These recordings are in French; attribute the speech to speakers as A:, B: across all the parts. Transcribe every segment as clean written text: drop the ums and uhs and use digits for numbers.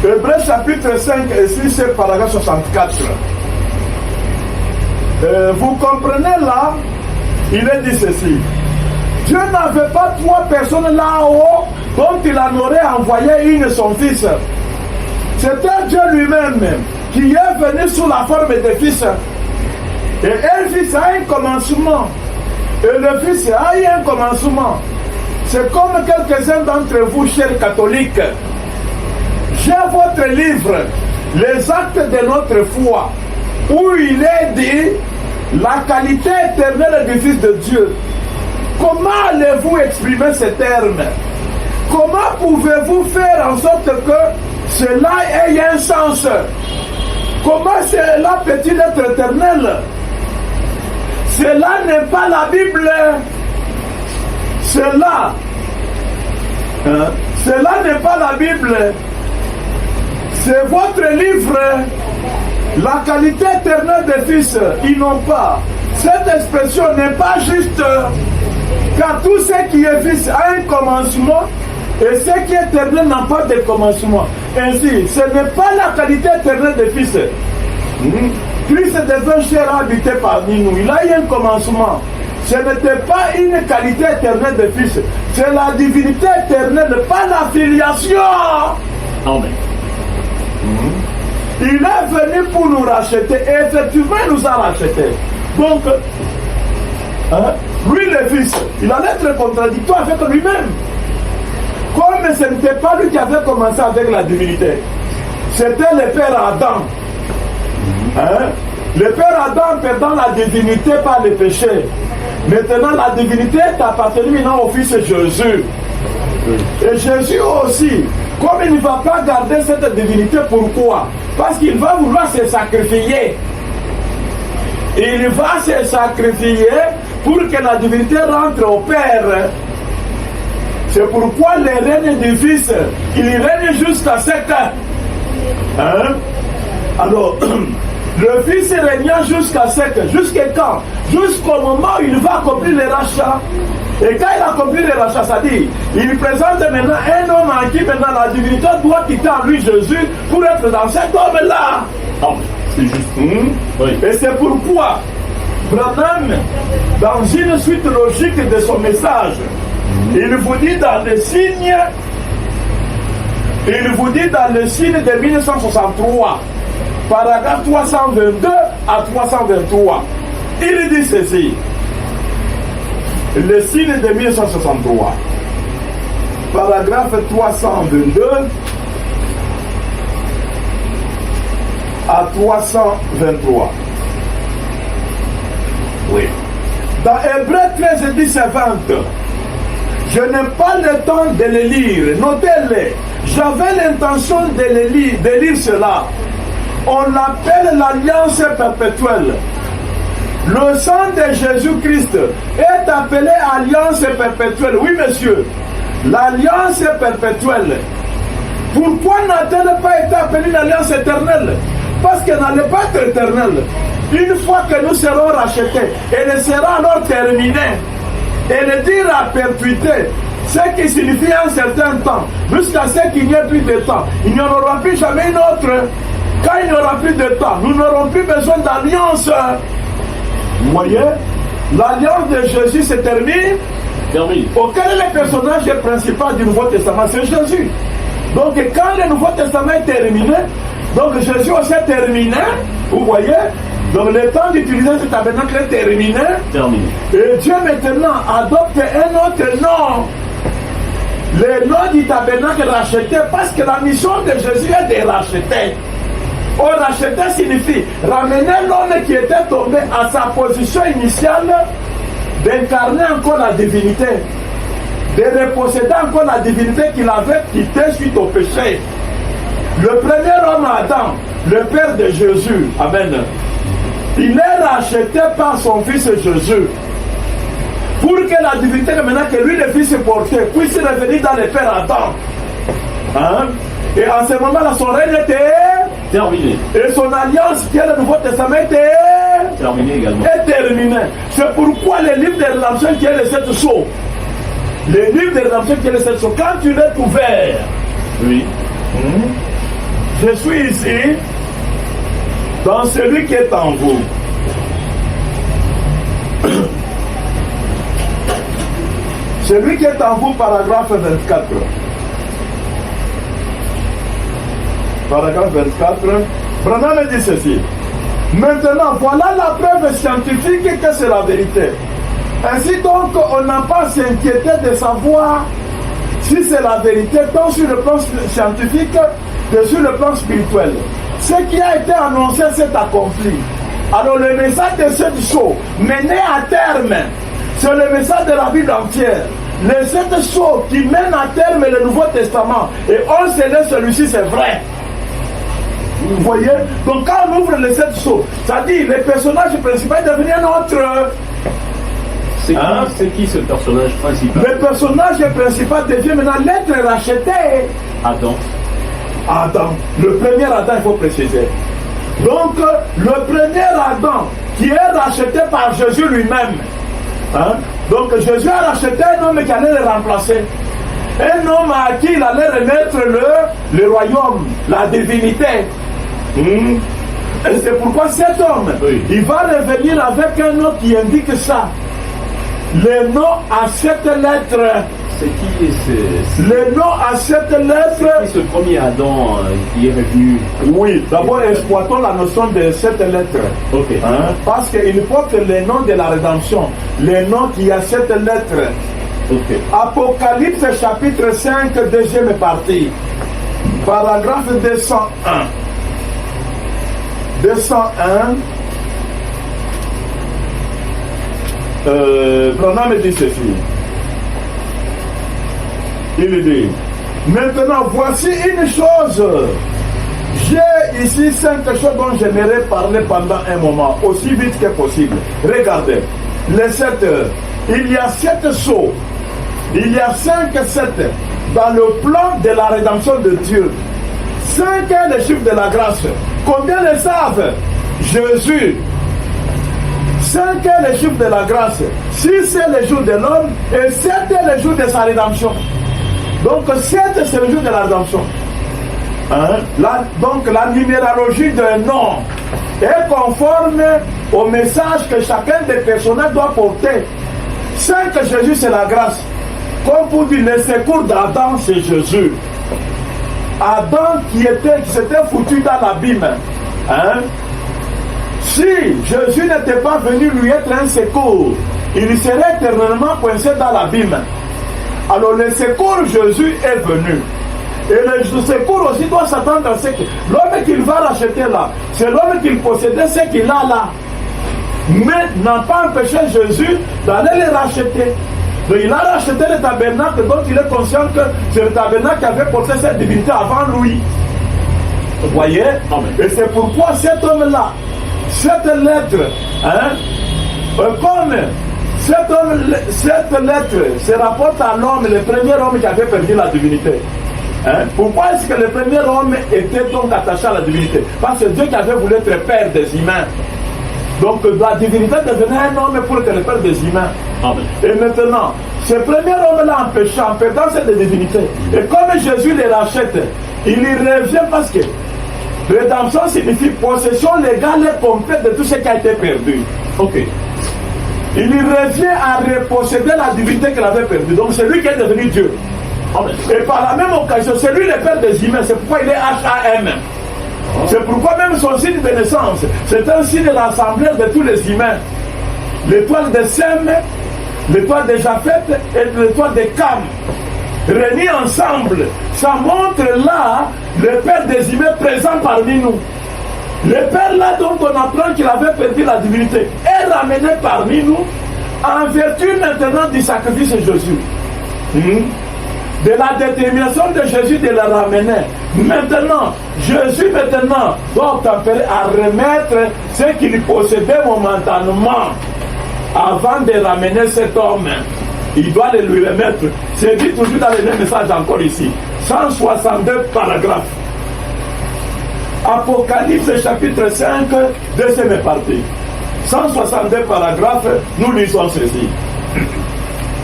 A: Hébreux chapitre 5 et 6, c'est paragraphe 64. Vous comprenez là, il est dit ceci. Dieu n'avait pas 3 personnes là-haut dont il en aurait envoyé une, son fils. C'était Dieu lui-même qui est venu sous la forme de fils. Et un fils a un commencement. Et le fils a eu un commencement. C'est comme quelques-uns d'entre vous, chers catholiques. J'ai votre livre, Les actes de notre foi, où il est dit la qualité éternelle du Fils de Dieu. Comment allez-vous exprimer ces termes? Comment pouvez-vous faire en sorte que cela ait un sens? Comment cela peut-il être éternel? Cela n'est pas la Bible. Cela n'est pas la Bible. C'est votre livre. La qualité éternelle des fils, ils n'ont pas. Cette expression n'est pas juste, car tout ce qui est fils a un commencement et ce qui est éternel n'a pas de commencement. Ainsi, ce n'est pas la qualité éternelle des fils. Christ devint chair habité parmi nous. Il a eu un commencement. Ce n'était pas une qualité éternelle de fils. C'est la divinité éternelle, pas la filiation.
B: Amen.
A: Il est venu pour nous racheter. Et effectivement, il nous a rachetés. Donc, lui le fils, il allait être contradictoire avec lui-même. Comme ce n'était pas lui qui avait commencé avec la divinité. C'était le père Adam. Le père Adam perdant la divinité par le péché. Maintenant, la divinité est appartenue maintenant au fils Jésus. Et Jésus aussi, comme il ne va pas garder cette divinité, pourquoi? Parce qu'il va vouloir se sacrifier. Il va se sacrifier pour que la divinité rentre au Père. C'est pourquoi le règne du Fils, il règne jusqu'à 7 ans. Alors, le Fils régna jusqu'à 7. Jusqu'à quand? Jusqu'au moment où il va accomplir le rachat. Et quand il accomplit le rachat, ça dit, il présente maintenant un homme en qui maintenant la divinité doit quitter en lui Jésus pour être dans cet homme-là.
B: Oh, c'est juste. Oui.
A: Et c'est pourquoi Branham, dans une suite logique de son message, il vous dit dans le signe, de 1963, paragraphe 322 à 323, il dit ceci. Le signe de 1963, paragraphe 322 à 323. Oui. Dans Hébreux 13, 10 et 20, je n'ai pas le temps de les lire. Notez-les. J'avais l'intention de lire cela. On l'appelle l'alliance perpétuelle. Le sang de Jésus-Christ est appelé alliance perpétuelle. Oui, monsieur. L'alliance perpétuelle. Pourquoi n'a-t-elle pas été appelée une alliance éternelle? Parce qu'elle n'allait pas être éternelle. Une fois que nous serons rachetés, elle sera alors terminée. Elle dit à perpétuité, ce qui signifie un certain temps, jusqu'à ce qu'il n'y ait plus de temps. Il n'y en aura plus jamais une autre. Quand il n'y aura plus de temps, nous n'aurons plus besoin d'alliance. Vous voyez, l'alliance de Jésus se termine. Auquel est le personnage principal du Nouveau Testament? C'est Jésus. Donc quand le Nouveau Testament est terminé, donc Jésus aussi est terminé, vous voyez, donc le temps d'utiliser ce tabernacle est terminé. Et Dieu maintenant adopte un autre nom. Le nom du tabernacle racheté, parce que la mission de Jésus est de racheter. Or, racheter signifie ramener l'homme qui était tombé à sa position initiale, d'incarner encore la divinité, de reposséder encore la divinité qu'il avait quittée suite au péché. Le premier homme, Adam, le père de Jésus, amen, il est racheté par son fils Jésus. Pour que la divinité, maintenant que lui, le fils porté, puisse revenir dans le père Adam. Et en ce moment-là, son règne était
B: terminé.
A: Et son alliance qui est le Nouveau Testament était
B: terminé également.
A: Est terminé. C'est pourquoi le livre de rédemption qui est le 7 sceaux. Le livre de rédemption qui est le 7 sceaux. Quand tu l'as ouvert,
B: oui.
A: Je suis ici dans celui qui est en vous. Celui qui est en vous, paragraphe 24. Paragraphe 24. Branham dit ceci. Maintenant, voilà la preuve scientifique que c'est la vérité. Ainsi donc, on n'a pas à s'inquiéter de savoir si c'est la vérité, tant sur le plan scientifique que sur le plan spirituel. Ce qui a été annoncé s'est accompli. Alors le message de cette chose mené à terme, c'est le message de la Bible entière. Les 7 choses qui mènent à terme le Nouveau Testament, et on se laisse celui-ci, c'est vrai. Vous voyez? Donc quand on ouvre les 7 choses, ça dit le personnage principal est devenu un autre.
B: C'est qui ce personnage principal?
A: Le personnage principal devient maintenant l'être racheté.
B: Adam.
A: Adam. Le premier Adam, il faut préciser. Donc, le premier Adam qui est racheté par Jésus lui-même. Hein? Donc, Jésus a racheté un homme qui allait le remplacer. Un homme à qui il allait remettre le royaume, la divinité. Et c'est pourquoi cet homme, il va revenir avec un nom qui indique ça. Le nom à 7 lettres.
B: C'est qui
A: le nom à 7 lettres.
B: C'est qui ce premier Adam qui est revenu?
A: Oui, d'abord exploitons la notion de 7 lettres.
B: Ok.
A: Hein? Parce qu'il porte le nom de la rédemption. Le nom qui a 7 lettres.
B: Ok.
A: Apocalypse chapitre 5, deuxième partie. Paragraphe 201. 201. Branham dit ceci. Il dit, maintenant voici une chose. J'ai ici 5 choses dont j'aimerais parler pendant un moment, aussi vite que possible. Regardez, les 7 heures. Il y a 7 sauts. Il y a 5 7 dans le plan de la rédemption de Dieu. 5 est le chiffre de la grâce. Combien le savent? Jésus. 5 est le chiffre de la grâce, 6 est le jour de l'homme et 7 est le jour de sa rédemption. Donc 7 c'est le jour de la rédemption. Hein? Donc la numérologie d'un nom est conforme au message que chacun des personnages doit porter. 5 Jésus c'est la grâce. Comme vous dites, le secours d'Adam c'est Jésus. Adam qui s'était foutu dans l'abîme. Hein? Si Jésus n'était pas venu lui être un secours, il serait éternellement coincé dans l'abîme. Alors le secours Jésus est venu. Et le secours aussi doit s'attendre à ce que l'homme qu'il va racheter là, c'est l'homme qu'il possédait, ce qu'il a là. Mais n'a pas empêché Jésus d'aller les racheter. Donc il a racheté le tabernacle dont il est conscient que c'est le tabernacle qui avait porté cette divinité avant lui. Vous voyez? Et c'est pourquoi cet homme-là, cette lettre, hein, comme cette lettre se rapporte à l'homme, le premier homme qui avait perdu la divinité. Hein? Pourquoi est-ce que le premier homme était donc attaché à la divinité? Parce que Dieu qui avait voulu être père des humains. Donc la divinité devenait un homme pour être le père des humains.
B: Amen.
A: Et maintenant, ce premier homme-là en perdant cette divinité, et comme Jésus les rachète, il y revient parce que rédemption signifie possession légale et complète de tout ce qui a été perdu.
B: Ok.
A: Il y revient à reposséder la divinité qu'il avait perdue. Donc c'est lui qui est devenu Dieu.
B: Amen.
A: Et par la même occasion, c'est lui le père des humains. C'est pourquoi il est HAM. C'est pourquoi même son signe de naissance, c'est un signe de l'assemblée de tous les humains. L'étoile de Sem, l'étoile de Japheth et l'étoile de Cam. Réunis ensemble, ça montre là le Père des humains présent parmi nous. Le Père là dont on apprend qu'il avait perdu la divinité est ramené parmi nous en vertu maintenant du sacrifice de Jésus. De la détermination de Jésus de le ramener. Maintenant, Jésus doit tempérer à remettre ce qu'il possédait momentanément avant de ramener cet homme. Il doit le lui remettre. C'est dit toujours dans le même message encore ici. 162 paragraphes. Apocalypse chapitre 5, deuxième partie. 162 paragraphes, nous lisons ceci.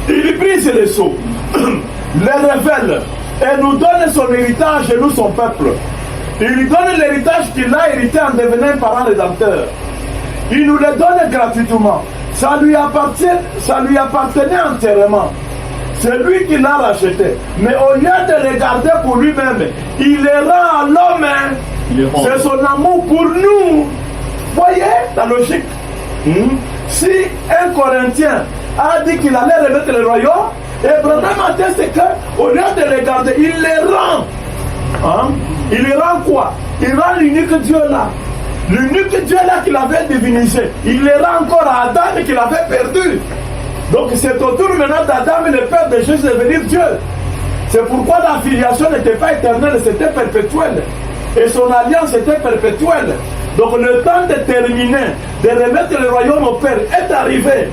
A: Il brise les sceaux, les révèle et nous donne son héritage et nous son peuple. Il lui donne l'héritage qu'il a hérité en devenant un parent rédempteur. Il nous le donne gratuitement. Ça lui appartenait entièrement. C'est lui qui l'a racheté. Mais au lieu de le garder pour lui-même, il le rend à l'homme. C'est son amour pour nous. Voyez la logique. Si un Corinthien a dit qu'il allait remettre le royaume, et Branham atteste qu'au lieu de le garder, il le rend. Il le rend quoi? Il rend l'unique Dieu là. L'unique Dieu là qu'il avait divinisé. Il le rend encore à Adam qu'il avait perdu. Donc c'est au tour maintenant d'Adam, le père de Jésus, de devenir Dieu. C'est pourquoi la filiation n'était pas éternelle, c'était perpétuelle. Et son alliance était perpétuelle. Donc le temps de terminer, de remettre le royaume au Père est arrivé.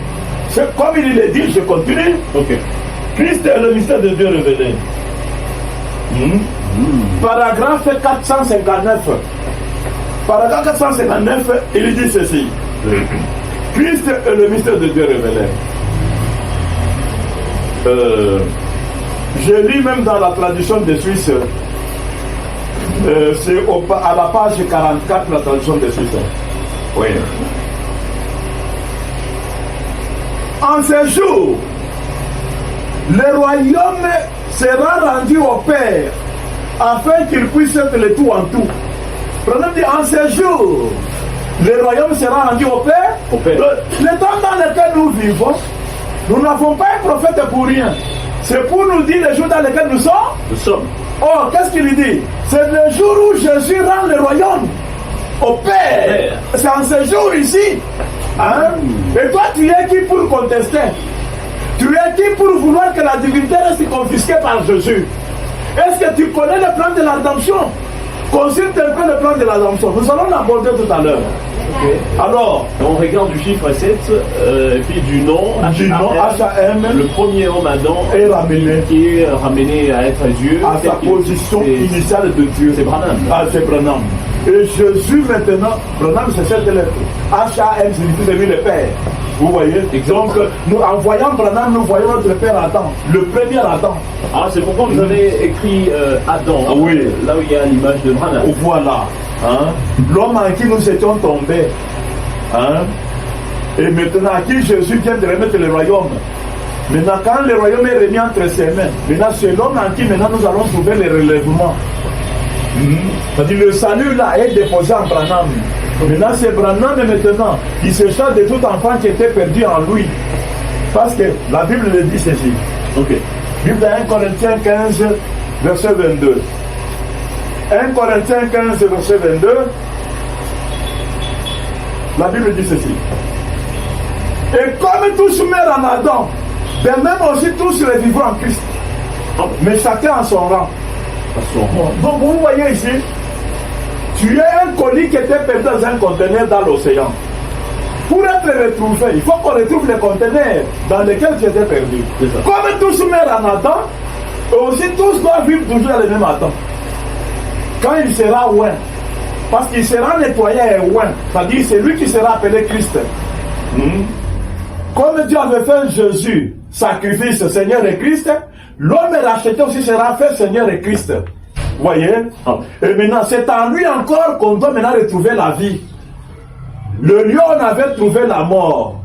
A: C'est comme il le dit, je continue.
B: Ok.
A: Christ est le mystère de Dieu révélé. Paragraphe 459. Paragraphe 459, il dit ceci. Christ est le mystère de Dieu révélé. Je lis même dans la traduction des Suisses, c'est à la page 44, la traduction des Suisses. Oui. En ce jour, le royaume sera rendu au Père, afin qu'il puisse être le tout en tout. Prenons dit, en ce jour, le royaume sera rendu au Père.
B: Au Père.
A: Le temps dans lequel nous vivons, nous n'avons pas un prophète pour rien. C'est pour nous dire le jour dans lequel nous sommes.
B: Nous sommes.
A: Oh, qu'est-ce qu'il dit? C'est le jour où Jésus rend le royaume au Père. C'est en ce jour ici. Et toi, tu es qui pour contester? Tu es qui pour vouloir que la divinité reste confisquée par Jésus? Est-ce que tu connais le plan de la rédemption? Consulte un peu le plan de la rédemption. Nous allons l'aborder tout à l'heure.
B: Okay.
A: Alors,
B: on regarde du chiffre 7, et puis du nom,
A: H.A.M.
B: le premier homme Adam
A: est ramené,
B: qui est ramené à être Dieu,
A: à sa position initiale de Dieu.
B: C'est Branham.
A: Ah, c'est Branham. Et Jésus maintenant, Branham c'est cette lettre. H.A.M. signifie celui le Père. Vous voyez? Donc, nous, en voyant Branham, nous voyons notre Père Adam, le premier Adam.
B: Ah, c'est pourquoi vous avez écrit Adam,
A: oui.
B: Là où il y a l'image de Branham.
A: Voilà. L'homme en qui nous étions tombés. Et maintenant, à qui Jésus vient de remettre le royaume. Maintenant, quand le royaume est remis entre ses mains, maintenant c'est l'homme en qui maintenant nous allons trouver le relèvement. C'est-à-dire le salut là est déposé en Branham. Maintenant c'est Branham maintenant qui se charge de tout enfant qui était perdu en lui. Parce que la Bible le dit ceci.
B: Ok.
A: Bible de 1 Corinthiens 15, verset 22. 1 Corinthiens 15, verset 22. La Bible dit ceci. Et comme tous meurent en Adam, de même aussi tous revivront en Christ. Mais chacun en son rang. Donc vous voyez ici, tu es un colis qui était perdu dans un conteneur dans l'océan. Pour être retrouvé, il faut qu'on retrouve le conteneur dans lequel tu étais perdu. Comme tous meurent en Adam, aussi tous doivent vivre toujours dans le même Adam. Quand il sera oint, parce qu'il sera nettoyé et oint, c'est-à-dire c'est lui qui sera appelé Christ. Comme Dieu avait fait Jésus, sacrifice, Seigneur et Christ, l'homme racheté aussi sera fait Seigneur et Christ. Vous voyez? Et maintenant, c'est en lui encore qu'on doit maintenant retrouver la vie. Le lieu où on avait trouvé la mort.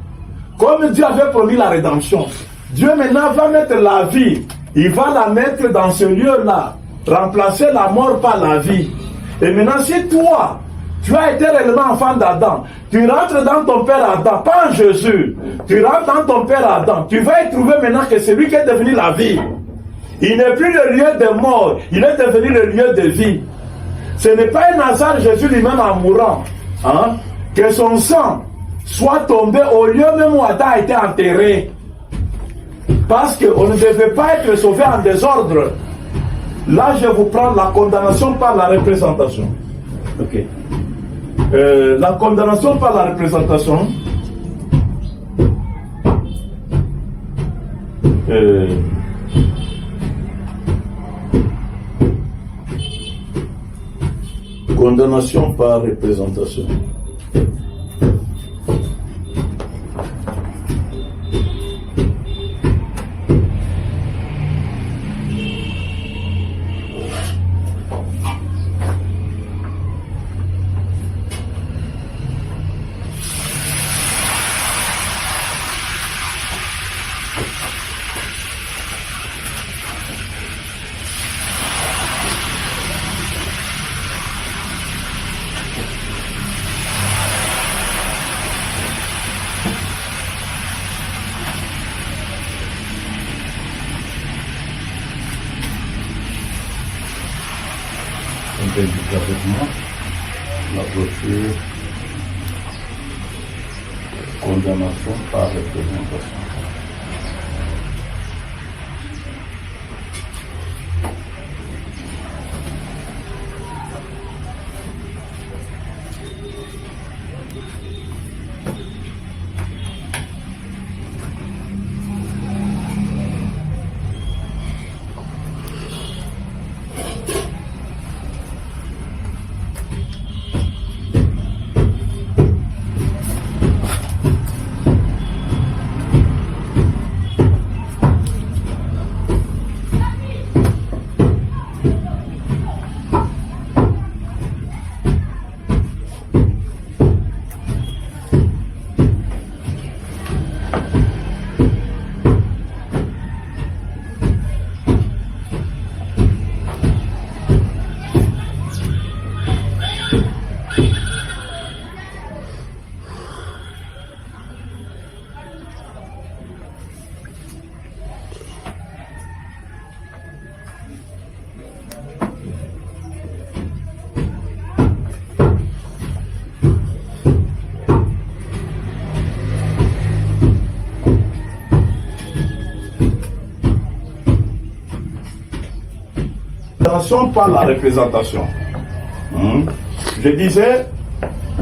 A: Comme Dieu avait promis la rédemption. Dieu maintenant va mettre la vie. Il va la mettre dans ce lieu-là. Remplacer la mort par la vie. Et maintenant, si toi, tu as été réellement enfant d'Adam, tu rentres dans ton père Adam, pas en Jésus. Tu rentres dans ton père Adam. Tu vas y trouver maintenant que c'est lui qui est devenu la vie. Il n'est plus le lieu de mort, il est devenu le lieu de vie. Ce n'est pas un hasard, Jésus lui-même en mourant, que son sang soit tombé au lieu même où Adam a été enterré. Parce qu'on ne devait pas être sauvé en désordre. Là, je vous prends la condamnation par la représentation.
B: Ok.
A: La condamnation par la représentation. Condamnation par représentation.
C: indiqué avec moi la brochure condamnation par représentation.
A: Par la représentation. Je disais,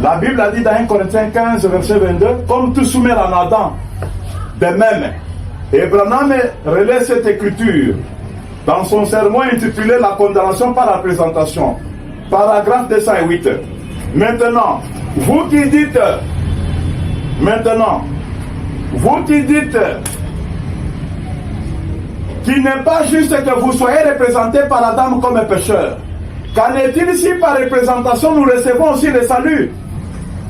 A: la Bible a dit dans 1 Corinthiens 15, verset 22, comme tout soumet en Adam, de même. Et Branham relaie cette écriture dans son sermon intitulé La condamnation par la représentation, paragraphe 208. Maintenant, vous qui dites qu'il n'est pas juste que vous soyez représentés par Adam comme un pécheur. Qu'en est-il si par représentation nous recevons aussi le salut?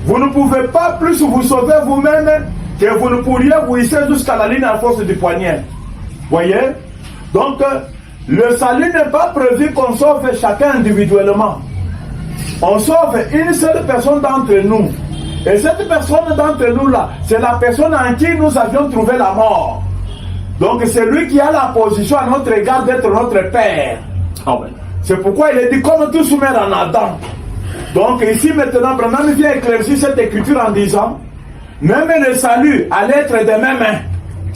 A: Vous ne pouvez pas plus vous sauver vous-même que vous ne pourriez vous hisser jusqu'à la ligne à force du poignet. Voyez? Donc, le salut n'est pas prévu qu'on sauve chacun individuellement. On sauve une seule personne d'entre nous. Et cette personne d'entre nous-là, c'est la personne en qui nous avions trouvé la mort. Donc c'est lui qui a la position à notre égard d'être notre Père.
B: Amen.
A: C'est pourquoi il est dit comme tout soumet en Adam. Donc ici maintenant, Branham vient éclaircir cette écriture en disant, même le salut allait être de mes mains.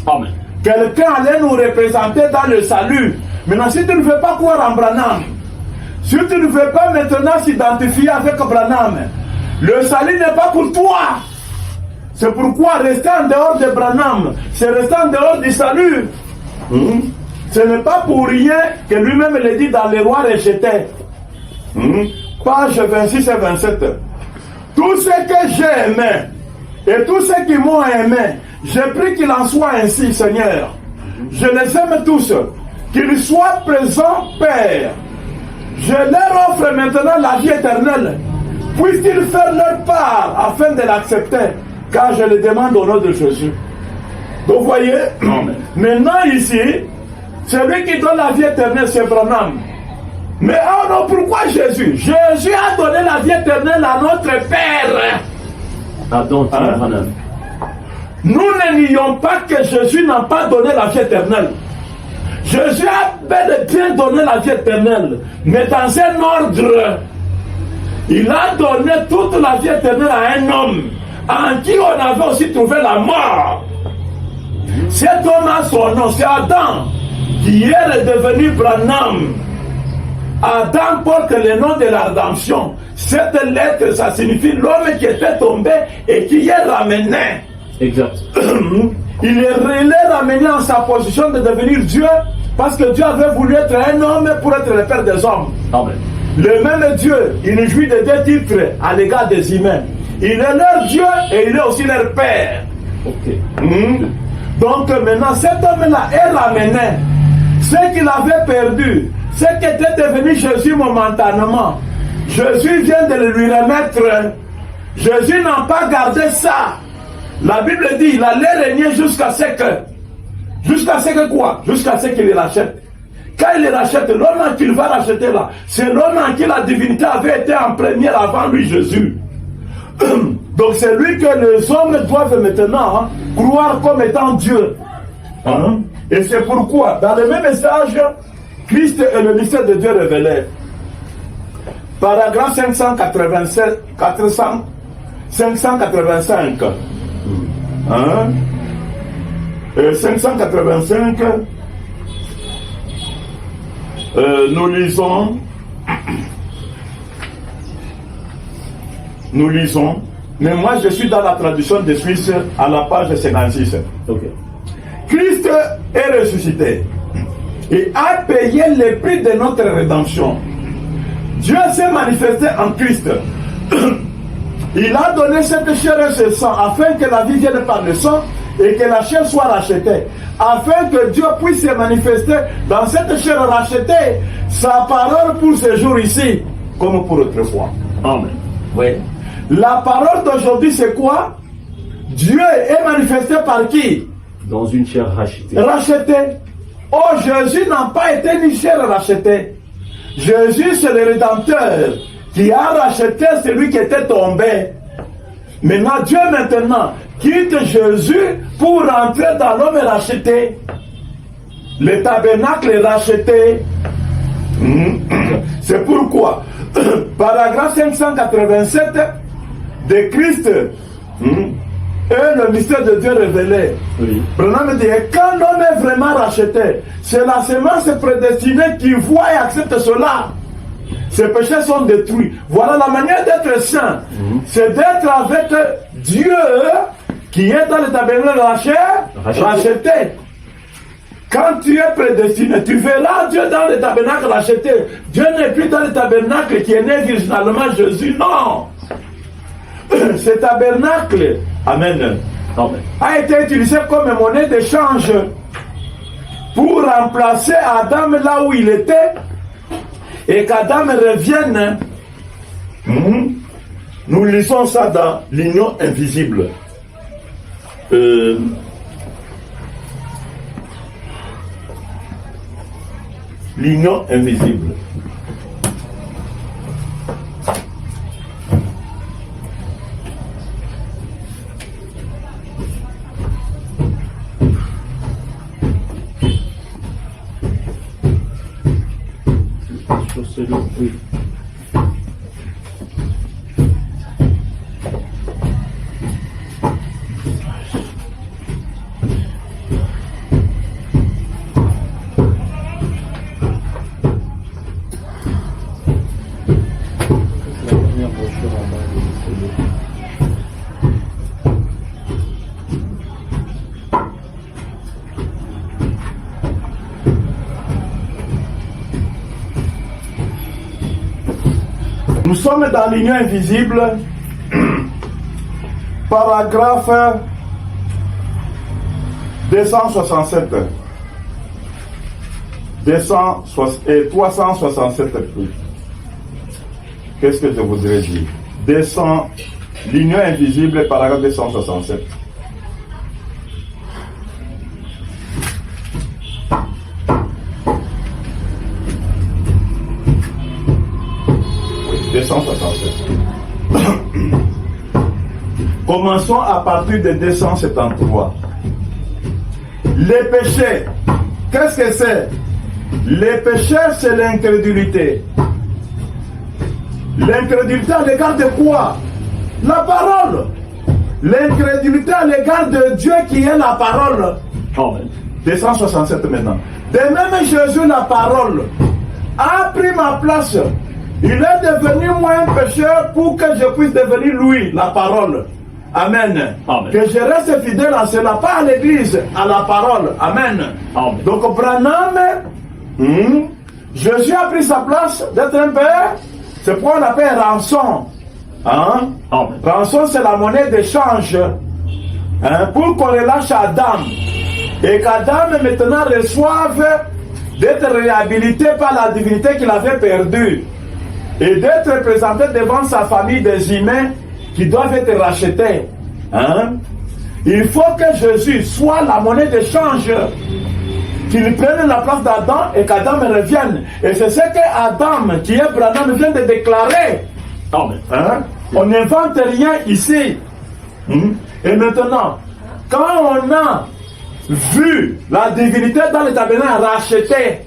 B: Amen.
A: Quelqu'un allait nous représenter dans le salut. Maintenant, si tu ne veux pas croire en Branham, si tu ne veux pas maintenant s'identifier avec Branham, le salut n'est pas pour toi. C'est pourquoi rester en dehors de Branham, c'est rester en dehors du salut. Ce n'est pas pour rien que lui-même le dit dans les rois rejetés. Page 26 et 27. Tout ce que j'ai aimé et tous ceux qui m'ont aimé, j'ai pris qu'il en soit ainsi, Seigneur. Je les aime tous. Qu'ils soient présents, Père. Je leur offre maintenant la vie éternelle. Puissent-ils faire leur part afin de l'accepter? Car je le demande au nom de Jésus. Donc vous voyez, maintenant ici, celui qui donne la vie éternelle, c'est Branham. Mais oh non, pourquoi Jésus? Jésus a donné la vie éternelle à notre Père.
B: Adam, Branham.
A: Nous ne nions pas que Jésus n'a pas donné la vie éternelle. Jésus a bel et bien donné la vie éternelle, mais dans un ordre. Il a donné toute la vie éternelle à un homme en qui on avait aussi trouvé la mort. Cet homme a son nom, c'est Adam, qui est devenu Branham. Adam porte le nom de la rédemption. Cette lettre, ça signifie l'homme qui était tombé et qui est ramené.
B: Exact.
A: Il est ramené en sa position de devenir Dieu, parce que Dieu avait voulu être un homme pour être le Père des hommes.
B: Amen.
A: Le même Dieu, il jouit de deux titres à l'égard des humains. Il est leur Dieu et il est aussi leur Père.
B: Ok.
A: Donc maintenant, cet homme-là est ramené. Ce qu'il avait perdu, ce qui était devenu Jésus momentanément, Jésus vient de le lui remettre. Jésus n'a pas gardé ça. La Bible dit il allait régner jusqu'à ce que. Jusqu'à ce que quoi? Jusqu'à ce qu'il les rachète. Quand il les rachète, l'homme qu'il va racheter là, c'est l'homme en qui la divinité avait été en première avant lui, Jésus. Donc c'est lui que les hommes doivent maintenant croire comme étant Dieu. Et c'est pourquoi, dans le même message, Christ est le mystère de Dieu révélé. paragraphe 587, 585. Hein? 585, nous lisons, mais moi je suis dans la traduction de Suisse à la page 56.
B: Okay.
A: Christ est ressuscité et a payé le prix de notre rédemption. Dieu s'est manifesté en Christ. Il a donné cette chair et ce sang afin que la vie vienne par le sang et que la chair soit rachetée, afin que Dieu puisse se manifester dans cette chair rachetée, sa parole pour ce jour ici, comme pour autrefois.
B: Amen.
A: Oui. La parole d'aujourd'hui, c'est quoi? Dieu est manifesté par qui?
B: Dans une chair rachetée.
A: Racheté. Oh, Jésus n'a pas été une chair rachetée. Jésus, c'est le Rédempteur qui a racheté celui qui était tombé. Maintenant, Dieu quitte Jésus pour rentrer dans l'homme racheté. Le tabernacle est racheté. C'est pourquoi, paragraphe 587 de Christ et le mystère de Dieu révélé.
B: Oui.
A: Branham dit, quand l'homme est vraiment racheté, c'est la semence prédestinée qui voit et accepte cela. Ses péchés sont détruits. Voilà la manière d'être saint. C'est d'être avec Dieu qui est dans le tabernacle racheté. Quand tu es prédestiné, tu verras Dieu dans le tabernacle racheté. Dieu n'est plus dans le tabernacle qui est né virginalement Jésus. Non. Ce tabernacle, Amen, a été utilisé comme monnaie d'échange pour remplacer Adam là où il était et qu'Adam revienne. Nous lisons ça dans l'union invisible. L'union invisible.
B: Oui.
A: Nous sommes dans l'union invisible, paragraphe 267. 367 plus. Qu'est-ce que je voudrais dire? L'union invisible, paragraphe 267. Oui, 267. Commençons à partir de 273. Les péchés, qu'est-ce que c'est? Les péchés, c'est l'incrédulité. L'incrédulité à l'égard de quoi? La parole. L'incrédulité à l'égard de Dieu qui est la parole.
B: Amen.
A: 267 maintenant. De même Jésus, la parole, a pris ma place. Il est devenu moi un pécheur pour que je puisse devenir lui, la parole. Amen.
B: Amen.
A: Que je reste fidèle à cela, pas à l'église, à la parole. Amen.
B: Amen.
A: Donc, Branham, Jésus a pris sa place d'être un père. C'est pourquoi on appelle rançon. Hein?
B: Amen.
A: Rançon, c'est la monnaie d'échange. Hein? Pour qu'on relâche Adam. Et qu'Adam maintenant reçoive d'être réhabilité par la divinité qu'il avait perdue. Et d'être présenté devant sa famille des humains qui doivent être rachetés. Hein? Il faut que Jésus soit la monnaie d'échange, qu'il prenne la place d'Adam et qu'Adam revienne. Et c'est ce que Adam, qui est Branham, vient de déclarer.
B: Amen.
A: Hein? On n'invente rien ici. Et maintenant, quand on a vu la divinité dans le tabernacle racheté,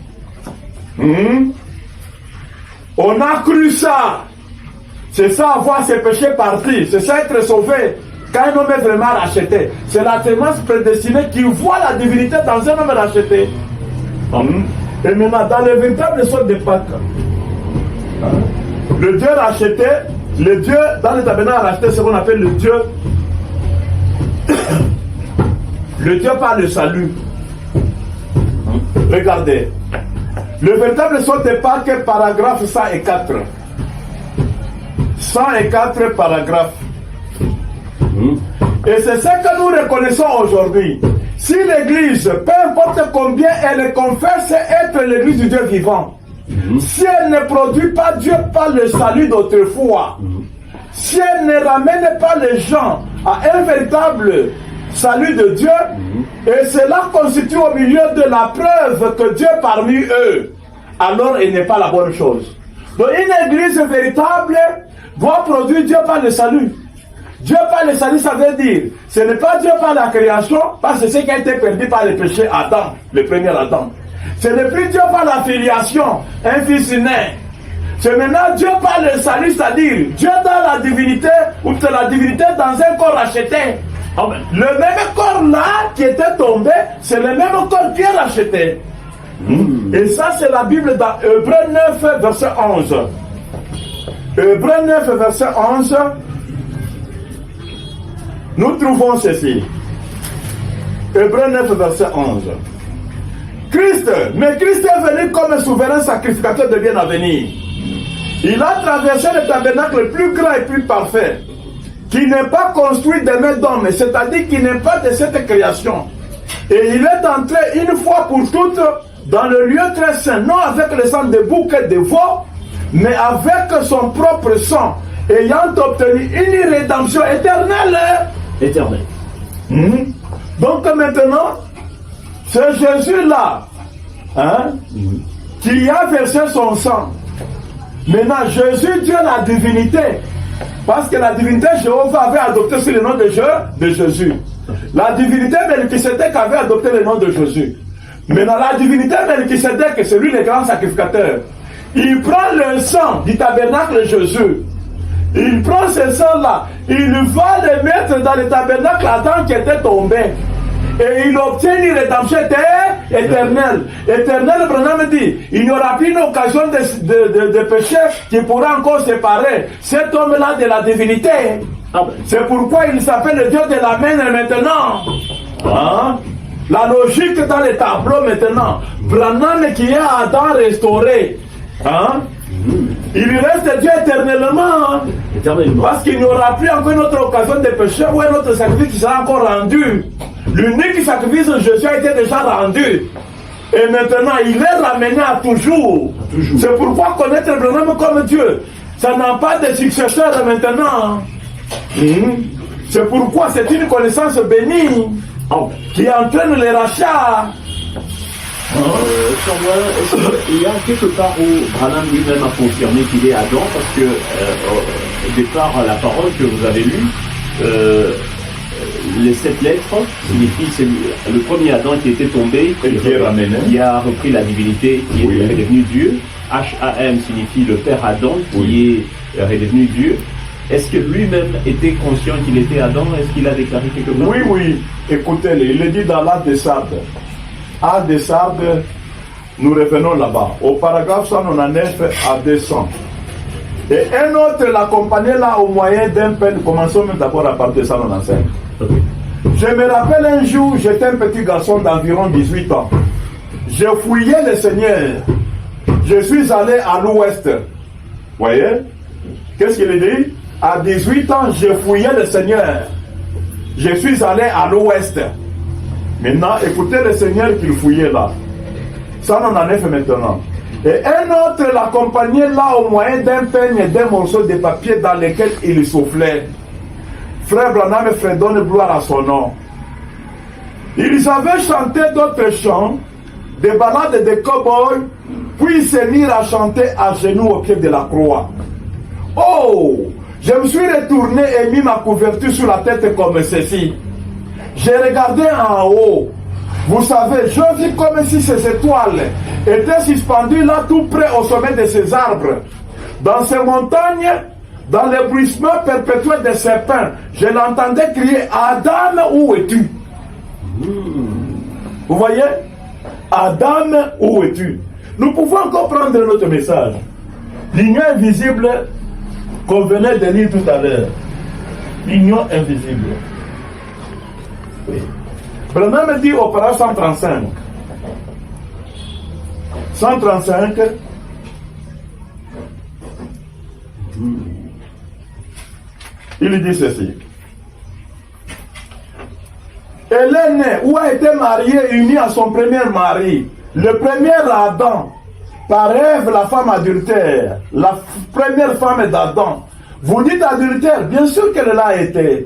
A: On a cru ça. C'est ça, avoir ses péchés partis. C'est ça, être sauvé. Quand un homme est vraiment racheté, c'est la témoignage prédestinée qui voit la divinité dans un homme racheté. Et maintenant, dans le véritable sort de Pâques, le Dieu racheté, le Dieu dans le tabernacle racheté, c'est ce qu'on appelle le Dieu. Le Dieu par le salut. Regardez. Le véritable sort de Pâques, paragraphe 104. 104 paragraphes. Et c'est ce que nous reconnaissons aujourd'hui. Si l'Église, peu importe combien elle confesse être l'Église du Dieu vivant, si elle ne produit pas Dieu par le salut d'autrefois, si elle ne ramène pas les gens à un véritable salut de Dieu, et cela constitue au milieu de la preuve que Dieu parmi eux, alors il n'est pas la bonne chose. Donc une Église véritable doit produire Dieu par le salut. Dieu par le salut, ça veut dire, ce n'est pas Dieu par la création, parce que c'est ce qui a été perdu par le péché Adam, le premier Adam. Ce n'est plus Dieu par la filiation, un fils né. C'est maintenant Dieu par le salut, c'est-à-dire Dieu dans la divinité, ou c'est la divinité dans un corps racheté. Amen. Le même corps là qui était tombé, c'est le même corps qui est racheté. Et ça, c'est la Bible dans Hébreux 9, verset 11. Hébreux 9, verset 11. Nous trouvons ceci. Hébreux 9, verset 11. Mais Christ est venu comme souverain sacrificateur de bien à venir. Il a traversé le tabernacle le plus grand et plus parfait, qui n'est pas construit de mains d'hommes, c'est-à-dire qui n'est pas de cette création. Et il est entré une fois pour toutes dans le lieu très saint, non avec le sang de bouc et de veau, mais avec son propre sang, ayant obtenu une rédemption éternelle. Donc maintenant, c'est Jésus-là qui a versé son sang. Maintenant, Jésus, Dieu, la divinité, parce que la divinité Jéhovah avait adopté sur le nom de Jésus. La divinité Melchisédek avait adopté le nom de Jésus. Maintenant, la divinité Melchisédek, c'est lui le grand sacrificateur. Il prend le sang du tabernacle Jésus. Il prend ce sang-là, il va le mettre dans le tabernacle Adam qui était tombé. Et il obtient une rédemption éternelle. Éternelle, Branham dit, il n'y aura plus une occasion de péché qui pourra encore séparer cet homme-là de la divinité. C'est pourquoi il s'appelle le Dieu de la main maintenant. La logique dans les tableaux maintenant. Branham qui est Adam restauré. Il reste Dieu éternellement. Parce qu'il n'y aura plus encore une autre occasion de péché ou un autre sacrifice qui sera encore rendu. L'unique sacrifice de Jésus a été déjà rendu. Et maintenant, il est ramené à toujours. C'est pourquoi connaître Branham comme Dieu, ça n'a pas de successeur maintenant. C'est pourquoi c'est une connaissance bénie qui entraîne les rachats.
B: Il y a quelque part où Branham lui-même a confirmé qu'il est Adam, parce que au départ, la parole que vous avez lue, les 7 lettres signifient c'est le premier Adam qui était tombé, qui a repris la divinité, qui est redevenu Dieu. H-A-M signifie le père Adam qui est redevenu Dieu. Est-ce que lui-même était conscient qu'il était Adam? Est-ce qu'il a déclaré quelque chose?
A: Oui. Écoutez-le, il est dit dans l'Art des Sardes. Art des Sardes, nous revenons là-bas, au paragraphe 199 à 200. Et un autre l'accompagnait là au moyen d'un peine. Commençons même d'abord à partir de 195. Je me rappelle un jour, j'étais un petit garçon d'environ 18 ans. Je fouillais le Seigneur. Je suis allé à l'ouest. Voyez? Qu'est-ce qu'il dit? À 18 ans, je fouillais le Seigneur. Je suis allé à l'ouest. Maintenant, écoutez le Seigneur qu'il fouillait là. Ça, on en est fait maintenant. Et un autre l'accompagnait là au moyen d'un peigne et d'un morceau de papier dans lequel il soufflait. Frère Branham donne gloire à son nom. Ils avaient chanté d'autres chants, des ballades de cow-boys, puis ils se mirent à chanter à genoux au pied de la croix. Oh! Je me suis retourné et mis ma couverture sur la tête comme ceci. J'ai regardé en haut. Vous savez, je vis comme si ces étoiles étaient suspendues là tout près au sommet de ces arbres. Dans ces montagnes, dans le bruissement perpétuel des serpents, je l'entendais crier, Adam, où es-tu? Vous voyez? Adam, où es-tu? Nous pouvons encore prendre notre message. L'union invisible qu'on venait de lire tout à l'heure. L'union invisible. Oui. Branham dit au paragraphe 135. 135. Il dit ceci. Elle est née ou a été mariée, unie à son premier mari. Le premier Adam, par Ève, la femme adultère. La première femme d'Adam. Vous dites adultère, bien sûr qu'elle l'a été.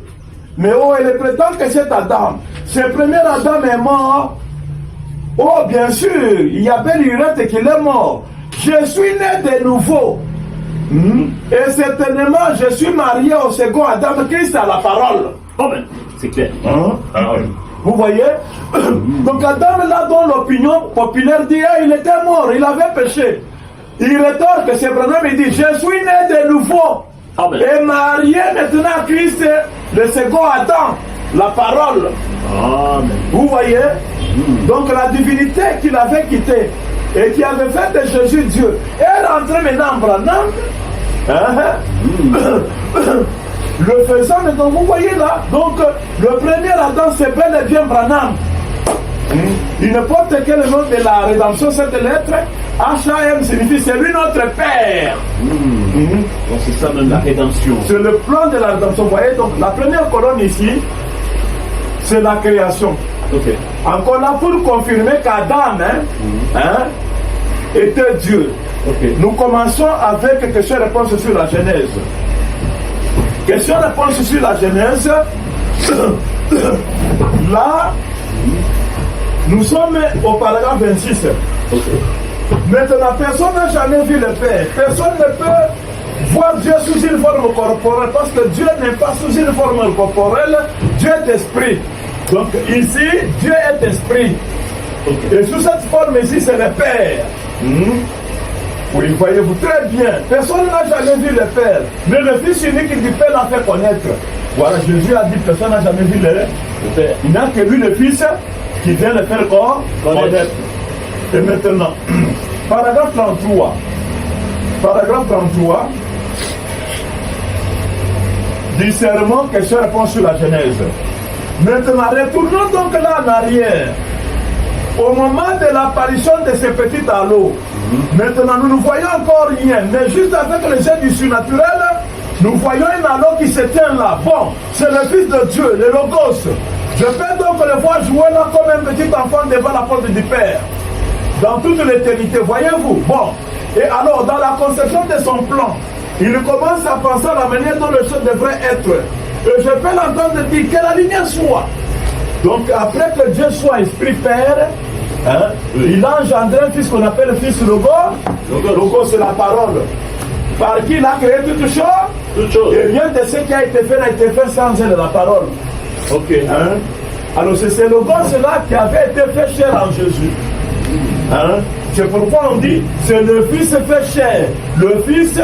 A: Mais oh, elle prétend que c'est Adam. Ce premier Adam est mort. Oh, bien sûr, il y a belle lurette qu'il est mort. Je suis né de nouveau. Et certainement, je suis marié au second Adam, Christ à la parole.
B: Oh, ben, c'est clair.
A: Vous voyez? Donc Adam, là, dont l'opinion populaire dit, ah, il était mort, il avait péché. Il rétorque, c'est Branham, il dit, je suis né de nouveau.
B: Amen.
A: Et marié maintenant à Christ, le second Adam, la parole.
B: Amen.
A: Vous voyez? Donc la divinité qu'il avait quittée et qui avait fait de Jésus Dieu est rentrée maintenant en Branham. Le faisant, donc vous voyez là, donc le premier Adam c'est bel et bien Branham. Il n'importe quel nom de la rédemption, cette lettre, H-A-M signifie c'est lui notre Père.
B: Donc c'est ça même la rédemption.
A: C'est le plan de la rédemption. Vous voyez, donc la première colonne ici, c'est la création.
B: Ok.
A: Encore là pour confirmer qu'Adam était Dieu.
B: Ok.
A: Nous commençons avec question-réponse sur la Genèse. Question-réponse sur la Genèse. Là, nous sommes au paragraphe 26.
B: Ok.
A: Maintenant, personne n'a jamais vu le Père. Personne ne peut voir Dieu sous une forme corporelle parce que Dieu n'est pas sous une forme corporelle. Dieu est esprit. Donc ici, Dieu est esprit. Okay. Et sous cette forme ici, c'est le Père. Oui, voyez-vous très bien. Personne n'a jamais vu le Père. Mais le Fils unique du Père l'a fait connaître. Voilà, Jésus a dit personne n'a jamais vu le Père. Il n'a que vu le Fils qui vient le faire connaître. Et maintenant, paragraphe 33. Paragraphe 33. Discernement, question-réponse sur la Genèse. Maintenant, retournons donc là en arrière. Au moment de l'apparition de ce petit halo, maintenant nous ne voyons encore rien, mais juste avec les yeux du surnaturel, nous voyons un halo qui s'éteint là. Bon, c'est le Fils de Dieu, le Logos. Je peux donc le voir jouer là comme un petit enfant devant la porte du Père. Dans toute l'éternité, voyez-vous. Bon, et alors dans la conception de son plan, il commence à penser à la manière dont les choses devraient être. Et je peux l'entendre dire que la lumière soit. Donc après que Dieu soit esprit Père, il a engendré un fils qu'on appelle le fils Logos. Logos c'est la parole. Par qui il a créé toutes choses. Et rien de ce qui a été fait sans elle, la parole.
B: Ok.
A: Alors c'est ce Logos là qui avait été fait chair en Jésus. C'est pourquoi on dit c'est le Fils fait chair. Le Fils,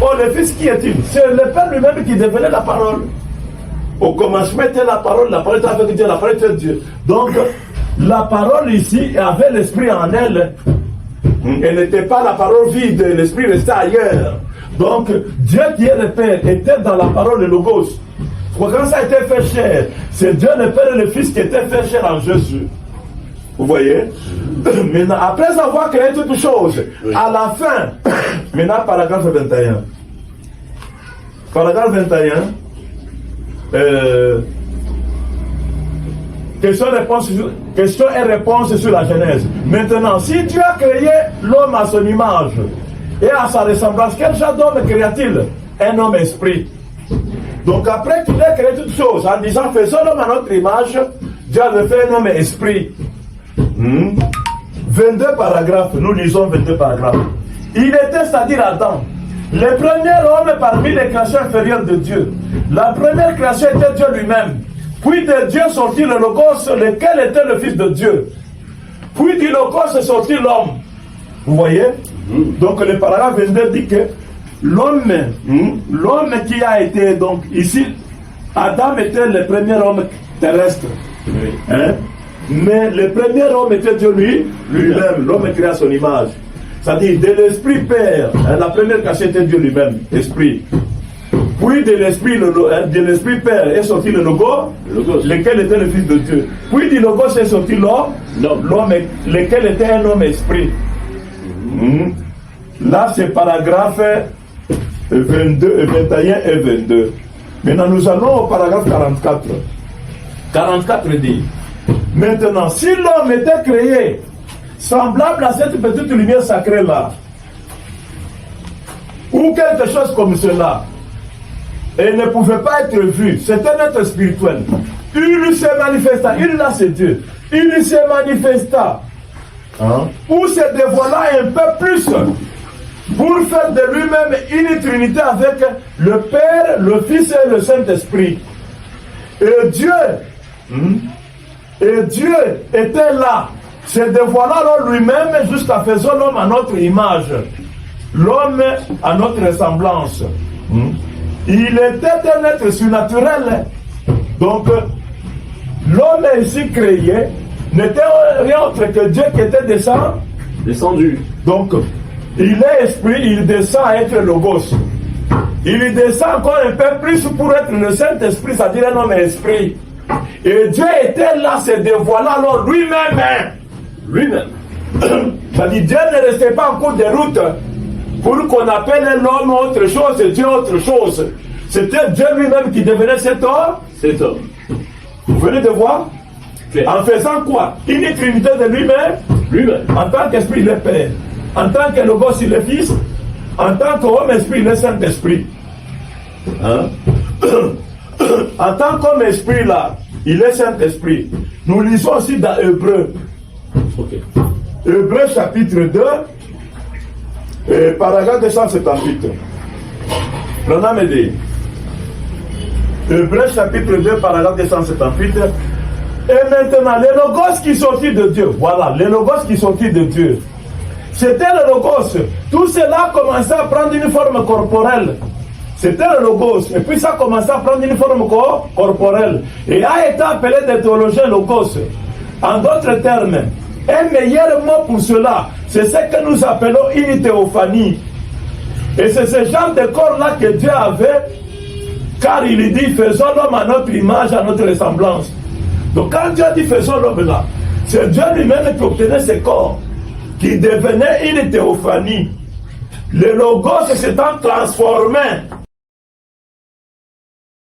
A: oh le Fils qui est-il? C'est le Père lui-même qui devenait la parole. Au commencement était la parole était avec Dieu, la parole était Dieu. Donc la parole ici avait l'esprit en elle. Elle n'était pas la parole vide, l'esprit restait ailleurs. Donc Dieu qui est le Père était dans la parole de Logos. Quand ça a été fait chair, c'est Dieu le Père et le Fils qui étaient fait chair en Jésus. Vous voyez? Maintenant, après avoir créé toutes choses, à la fin, maintenant paragraphe 21. Paragraphe 21. Question et réponse sur la Genèse. Maintenant, si Dieu a créé l'homme à son image et à sa ressemblance, quel genre d'homme créa-t-il? Un homme esprit. Donc après qu'il ait créé toutes choses, en disant faisons l'homme à notre image, Dieu avait fait un homme esprit. 22 paragraphes, nous lisons 22 paragraphes. Il était, c'est-à-dire Adam, le premier homme parmi les créations inférieures de Dieu. La première création était Dieu lui-même. Puis de Dieu sortit le Logos, lequel était le Fils de Dieu. Puis du Logos sortit l'homme. Vous voyez? Donc le paragraphe 22 dit que l'homme qui a été donc ici, Adam était le premier homme terrestre.
B: Oui.
A: Hein? Mais le premier homme était Dieu lui-même, l'homme créé à son image. C'est-à-dire de l'esprit Père, hein, la première cachette était Dieu lui-même, esprit. Puis de l'esprit Père est sorti le Logos, lequel était le Fils de Dieu. Puis du Logos est sorti l'homme, lequel était un homme esprit. Là, c'est paragraphe 22, 21 et 22. Maintenant, nous allons au paragraphe 44. 44 dit: maintenant, si l'homme était créé semblable à cette petite lumière sacrée là, ou quelque chose comme cela, et ne pouvait pas être vu, c'est un être spirituel. Il se manifesta, il là c'est Dieu, il se manifesta, ou se dévoila un peu plus, pour faire de lui-même une trinité avec le Père, le Fils et le Saint-Esprit. Et Dieu était là, se dévoilant lui-même jusqu'à faisant l'homme à notre image, l'homme à notre ressemblance. Il était un être surnaturel. Donc, l'homme ici créé n'était rien autre que Dieu qui était descendu. Donc, il est esprit, il descend à être Logos. Il descend encore un peu plus pour être le Saint-Esprit, c'est-à-dire un homme esprit. Et Dieu était là, se dévoilant alors lui-même. Lui-même. C'est-à-dire Dieu ne restait pas en cours de route pour qu'on appelle l'homme autre chose et Dieu autre chose. C'était Dieu lui-même qui devenait cet homme. Vous venez de voir? En faisant quoi? Une trinité de lui-même. En tant qu'esprit, il est Père. En tant que Logos, il est Fils. En tant qu'homme esprit, il est Saint-Esprit. En tant qu'homme esprit là, il est Saint-Esprit. Nous lisons aussi dans Hébreux. Hébreux chapitre 2, paragraphe 278. Prenons mes dés. Hébreux chapitre 2, paragraphe 278. Et maintenant, les Logos qui sortit de Dieu, voilà, les Logos qui sortit de Dieu. C'était le Logos. Tout cela commençait à prendre une forme corporelle. C'était le Logos. Et puis ça commençait à prendre une forme corporelle. Et a été appelé des théologiens Logos. En d'autres termes, un meilleur mot pour cela, c'est ce que nous appelons une théophanie. Et c'est ce genre de corps-là que Dieu avait, car il dit, faisons l'homme à notre image, à notre ressemblance. Donc quand Dieu dit, faisons l'homme là, c'est Dieu lui-même qui obtenait ce corps, qui devenait une théophanie. Le Logos s'étant transformé